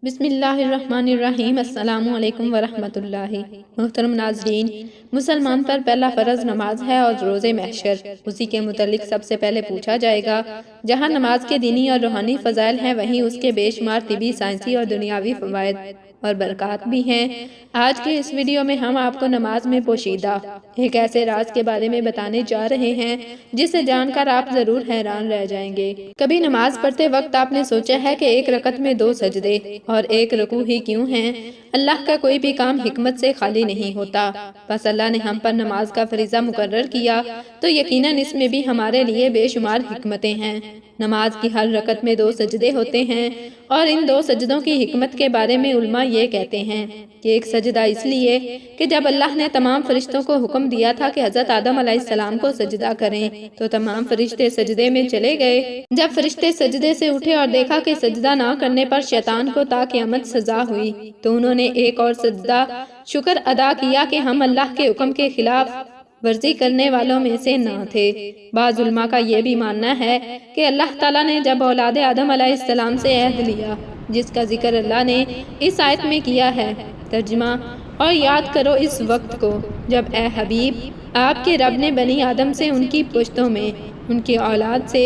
بسم اللہ الرحمن الرحیم۔ السلام علیکم ورحمۃ اللہ۔ محترم ناظرین، مسلمان پر پہلا فرض نماز ہے اور روز محشر اسی کے متعلق سب سے پہلے پوچھا جائے گا۔ جہاں نماز کے دینی اور روحانی فضائل ہیں، وہیں اس کے بے شمار طبی، سائنسی اور دنیاوی فوائد اور برکات بھی ہیں۔ آج کے اس ویڈیو میں ہم آپ کو نماز میں پوشیدہ ایک ایسے راز کے بارے میں بتانے جا رہے ہیں جسے جان کر آپ ضرور حیران رہ جائیں گے۔ کبھی نماز پڑھتے وقت آپ نے سوچا ہے کہ ایک رکعت میں 2 سجدے اور 1 رکوع ہی کیوں ہیں؟ اللہ کا کوئی بھی کام حکمت سے خالی نہیں ہوتا۔ بس اللہ نے ہم پر نماز کا فریضہ مقرر کیا تو یقیناً اس میں بھی ہمارے لیے بے شمار حکمتیں ہیں۔ نماز کی ہر رکعت میں 2 سجدے ہوتے ہیں اور ان 2 سجدوں کی حکمت کے بارے میں علماء یہ کہتے ہیں کہ ایک سجدہ اس لیے کہ جب اللہ نے تمام فرشتوں کو حکم دیا تھا کہ حضرت آدم علیہ السلام کو سجدہ کریں تو تمام فرشتے سجدے میں چلے گئے۔ جب فرشتے سجدے سے اٹھے اور دیکھا کہ سجدہ نہ کرنے پر شیطان کو تا قیامت سزا ہوئی تو انہوں نے ایک اور سجدہ شکر ادا کیا کہ ہم اللہ کے حکم کے خلاف ورزی کرنے والوں میں سے نہ تھے۔ بعض علماء کا یہ بھی ماننا ہے کہ اللہ تعالیٰ نے جب اولاد آدم علیہ السلام سے عہد لیا، جس کا ذکر اللہ نے اس آیت میں کیا ہے۔ ترجمہ: اور یاد کرو اس وقت کو جب اے حبیب آپ کے رب نے بنی آدم سے ان کی پشتوں میں ان کی اولاد سے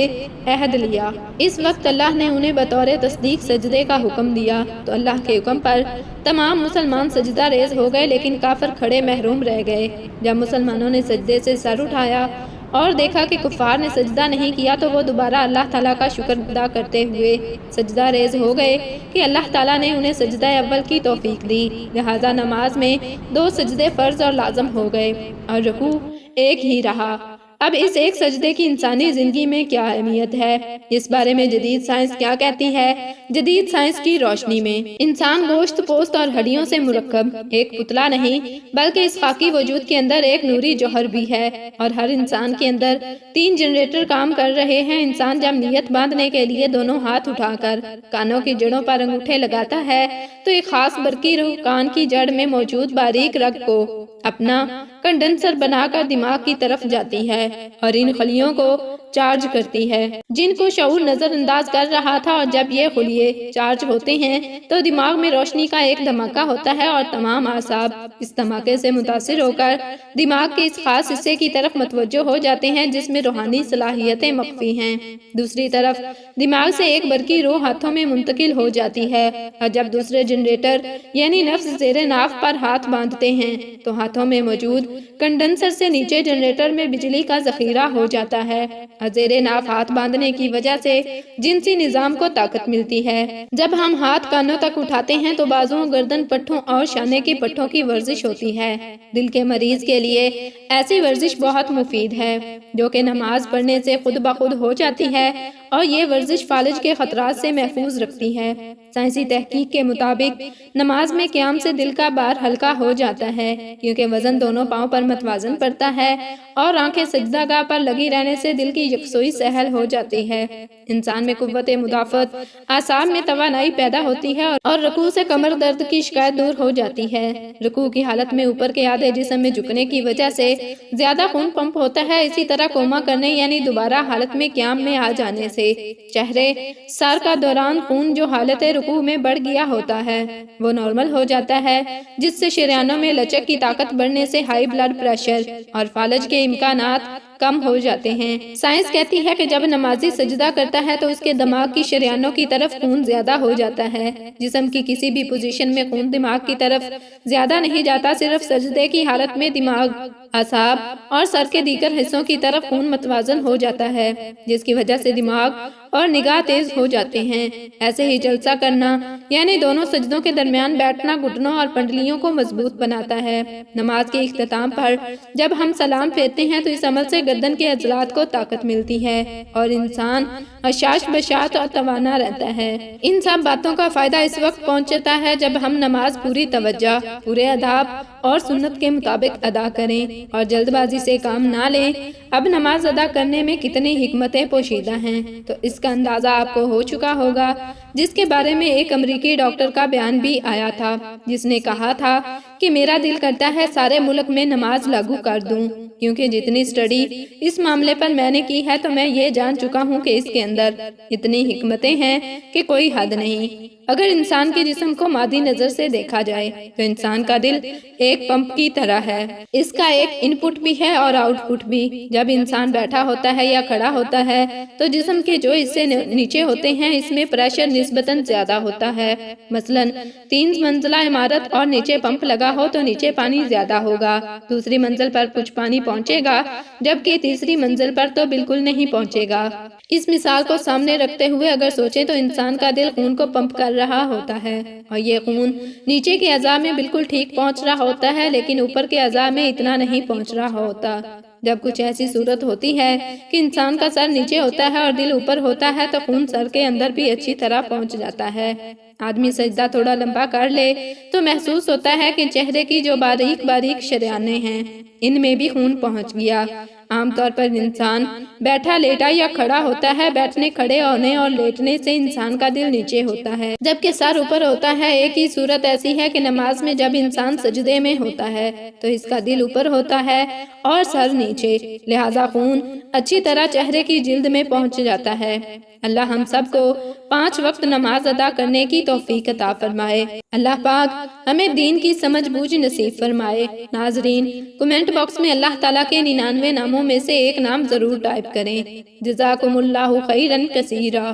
عہد لیا۔ اس وقت اللہ نے انہیں بطور تصدیق سجدے کا حکم دیا تو اللہ کے حکم پر تمام مسلمان سجدہ ریز ہو گئے، لیکن کافر کھڑے محروم رہ گئے۔ جب مسلمانوں نے سجدے سے سر اٹھایا اور دیکھا کہ کفار نے سجدہ نہیں کیا تو وہ دوبارہ اللہ تعالیٰ کا شکر ادا کرتے ہوئے سجدہ ریز ہو گئے کہ اللہ تعالیٰ نے انہیں سجدہ اول کی توفیق دی۔ لہٰذا نماز میں 2 سجدے فرض اور لازم ہو گئے اور رکوع ایک ہی رہا۔ اب اس ایک سجدے کی انسانی زندگی میں کیا اہمیت ہے، اس بارے میں جدید سائنس کیا کہتی ہے؟ جدید سائنس کی روشنی میں انسان گوشت، پوست اور ہڈیوں سے مرکب ایک پتلا نہیں بلکہ اس خاکی وجود کے اندر ایک نوری جوہر بھی ہے، اور ہر انسان کے اندر 3 جنریٹر کام کر رہے ہیں۔ انسان جب نیت باندھنے کے لیے دونوں ہاتھ اٹھا کر کانوں کی جڑوں پر انگوٹھے لگاتا ہے تو ایک خاص برقی روح کان کی جڑ میں موجود باریک رگ کو اپنا کنڈنسر بنا کر دماغ کی طرف جاتی ہے اور ان خلیوں کو چارج کرتی ہے جن کو شعور نظر انداز کر رہا تھا، اور جب یہ خلیے چارج ہوتے ہیں تو دماغ میں روشنی کا ایک دھماکہ ہوتا ہے اور تمام اعصاب اس دھماکے سے متاثر ہو کر دماغ کے اس خاص حصے کی طرف متوجہ ہو جاتے ہیں جس میں روحانی صلاحیتیں مخفی ہیں۔ دوسری طرف دماغ سے ایک برقی روح ہاتھوں میں منتقل ہو جاتی ہے، اور جب دوسرے جنریٹر یعنی نفس زیر ناف پر ہاتھ باندھتے ہیں تو ہاتھوں میں موجود کنڈنسر سے نیچے جنریٹر میں بجلی کا ذخیرہ ہو جاتا ہے، اور زیر ناف ہاتھ باندھنے کی وجہ سے جنسی نظام کو طاقت ملتی ہے۔ جب ہم ہاتھ کانوں تک اٹھاتے ہیں تو بازوں، گردن، پٹھوں اور شانے کی پٹھوں کی ورزش ہوتی ہے۔ دل کے مریض کے لیے ایسی ورزش بہت مفید ہے جو کہ نماز پڑھنے سے خود بخود ہو جاتی ہے، اور یہ ورزش فالج کے خطرات سے محفوظ رکھتی ہے۔ سائنسی تحقیق کے مطابق نماز میں قیام سے دل کا بار ہلکا ہو جاتا ہے کیونکہ وزن دونوں پاؤں پر متوازن پڑتا ہے، اور آنکھیں سجدہ گاہ پر لگی رہنے سے دل کی یکسوئی سہل ہو جاتی ہے۔ انسان میں قوت مدافعت، اعصاب میں توانائی پیدا ہوتی ہے اور رکوع سے کمر درد کی شکایت دور ہو جاتی ہے۔ رکوع کی حالت میں اوپر کے آدھے جسم میں جھکنے کی وجہ سے زیادہ خون پمپ ہوتا ہے۔ اسی طرح کوما کرنے یعنی دوبارہ حالت میں قیام میں آ جانے سے چہرے سر کا دوران خون جو حالت رکوع میں بڑھ گیا ہوتا ہے وہ نارمل ہو جاتا ہے، جس سے شریانوں میں لچک کی طاقت بڑھنے سے ہائی بلڈ پریشر اور فالج کے امکانات کم ہو جاتے ہیں۔ سائنس کہتی ہے کہ جب نمازی سجدہ کرتا ہے تو اس کے دماغ کی شریانوں کی طرف خون زیادہ ہو جاتا ہے۔ جسم کی کسی بھی پوزیشن میں خون دماغ کی طرف زیادہ نہیں جاتا، صرف سجدے کی حالت میں دماغ، اعصاب اور سر کے دیگر حصوں کی طرف خون متوازن ہو جاتا ہے، جس کی وجہ سے دماغ اور نگاہ تیز ہو جاتے ہیں۔ ایسے ہی جلسہ کرنا یعنی دونوں سجدوں کے درمیان بیٹھنا گھٹنوں اور پنڈلیوں کو مضبوط بناتا ہے۔ نماز کے اختتام پر جب ہم سلام پھیرتے ہیں تو اس عمل سے گردن کے عضلات کو طاقت ملتی ہے اور انسان حشاش بشاط اور توانا رہتا ہے۔ ان سب باتوں کا فائدہ اس وقت پہنچتا ہے جب ہم نماز پوری توجہ، پورے آداب اور سنت کے مطابق ادا کریں اور جلد بازی سے کام نہ لیں۔ اب نماز ادا کرنے میں کتنی حکمتیں پوشیدہ ہیں تو اس کا اندازہ آپ کو ہو چکا ہوگا، جس کے بارے میں ایک امریکی ڈاکٹر کا بیان بھی آیا تھا جس نے کہا تھا کہ میرا دل کرتا ہے سارے ملک میں نماز لاگو کر دوں، کیونکہ جتنی سٹڈی اس معاملے پر میں نے کی ہے تو میں یہ جان چکا ہوں کہ اس کے اندر اتنی حکمتیں ہیں کہ کوئی حد نہیں۔ اگر انسان کے جسم کو مادی نظر سے دیکھا جائے تو انسان کا دل ایک پمپ کی طرح ہے۔ اس کا ایک ان پٹ بھی ہے اور آؤٹ پٹ بھی۔ جب انسان بیٹھا ہوتا ہے یا کھڑا ہوتا ہے تو جسم کے جو حصے نیچے ہوتے ہیں اس میں پریشر نسبتاً زیادہ ہوتا ہے۔ مثلاً 3 منزلہ عمارت اور نیچے پمپ لگا ہو تو نیچے پانی زیادہ ہوگا، دوسری منزل پر کچھ پانی پہنچے گا جبکہ تیسری منزل پر تو بالکل نہیں پہنچے گا۔ اس مثال کو سامنے رکھتے ہوئے اگر سوچیں تو انسان کا دل خون کو پمپ کر رہا ہوتا ہے اور یہ خون نیچے کے اعضاء میں بالکل ٹھیک پہنچ رہا ہوتا ہے لیکن اوپر کے اعضاء میں اتنا نہیں پہنچ رہا ہوتا۔ جب کچھ ایسی صورت ہوتی ہے کہ انسان کا سر نیچے ہوتا ہے اور دل اوپر ہوتا ہے تو خون سر کے اندر بھی اچھی طرح پہنچ جاتا ہے۔ آدمی سجدہ تھوڑا لمبا کر لے تو محسوس ہوتا ہے کہ چہرے کی جو باریک باریک شریانیں ہیں ان میں بھی خون پہنچ گیا۔ عام طور پر انسان بیٹھا لیٹا یا کھڑا ہوتا ہے، بیٹھنے کھڑے ہونے اور لیٹنے سے انسان کا دل نیچے ہوتا ہے جبکہ سر اوپر ہوتا ہے۔ ایک ہی صورت ایسی ہے کہ نماز میں جب انسان سجدے میں ہوتا ہے تو اس کا دل اوپر ہوتا ہے اور سر نیچے، لہذا خون اچھی طرح چہرے کی جلد میں پہنچ جاتا ہے۔ اللہ ہم سب کو 5 وقت نماز ادا کرنے کی توفیق عطا فرمائے۔ اللہ پاک ہمیں دین کی سمجھ بوجھ نصیب فرمائے۔ ناظرین، کمنٹ باکس میں اللہ تعالیٰ کے 99 ناموں میں سے ایک نام ضرور ٹائپ کریں۔ جزاکم اللہ خیرا کثیرا۔